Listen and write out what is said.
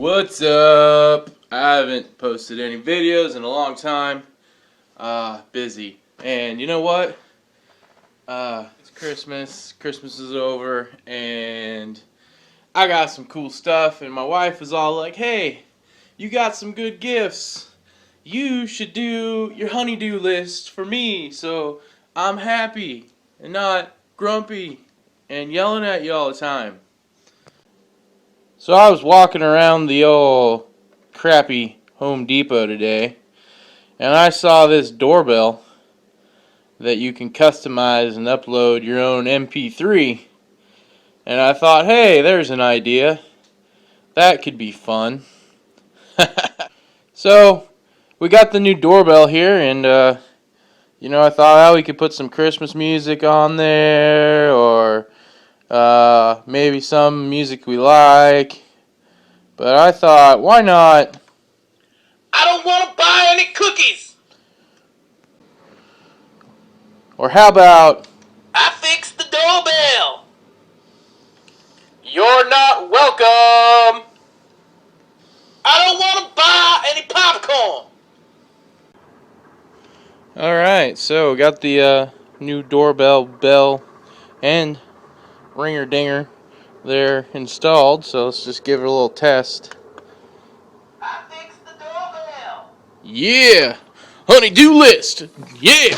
What's up? I haven't posted any videos in a long time. Busy. And you know what? It's Christmas. Christmas is over, and I got some cool stuff, and my wife is all like, hey, you got some good gifts. You should do your honeydew list for me so I'm happy and not grumpy and yelling at you all the time. So I was walking around the old crappy Home Depot today, and I saw this doorbell that you can customize and upload your own MP3. And I thought, hey, there's an idea. That could be fun. So we got the new doorbell here, and I thought, we could put some Christmas music on there, or maybe some music we like. But I thought, why not? I don't want to buy any cookies. Or how about, I fixed the doorbell. you're not welcome? I don't want to buy any popcorn. Alright, so we got the new doorbell bell and ringer dinger there installed, so let's just give it a little test. I fixed the doorbell. Yeah! Honey-do list! Yeah!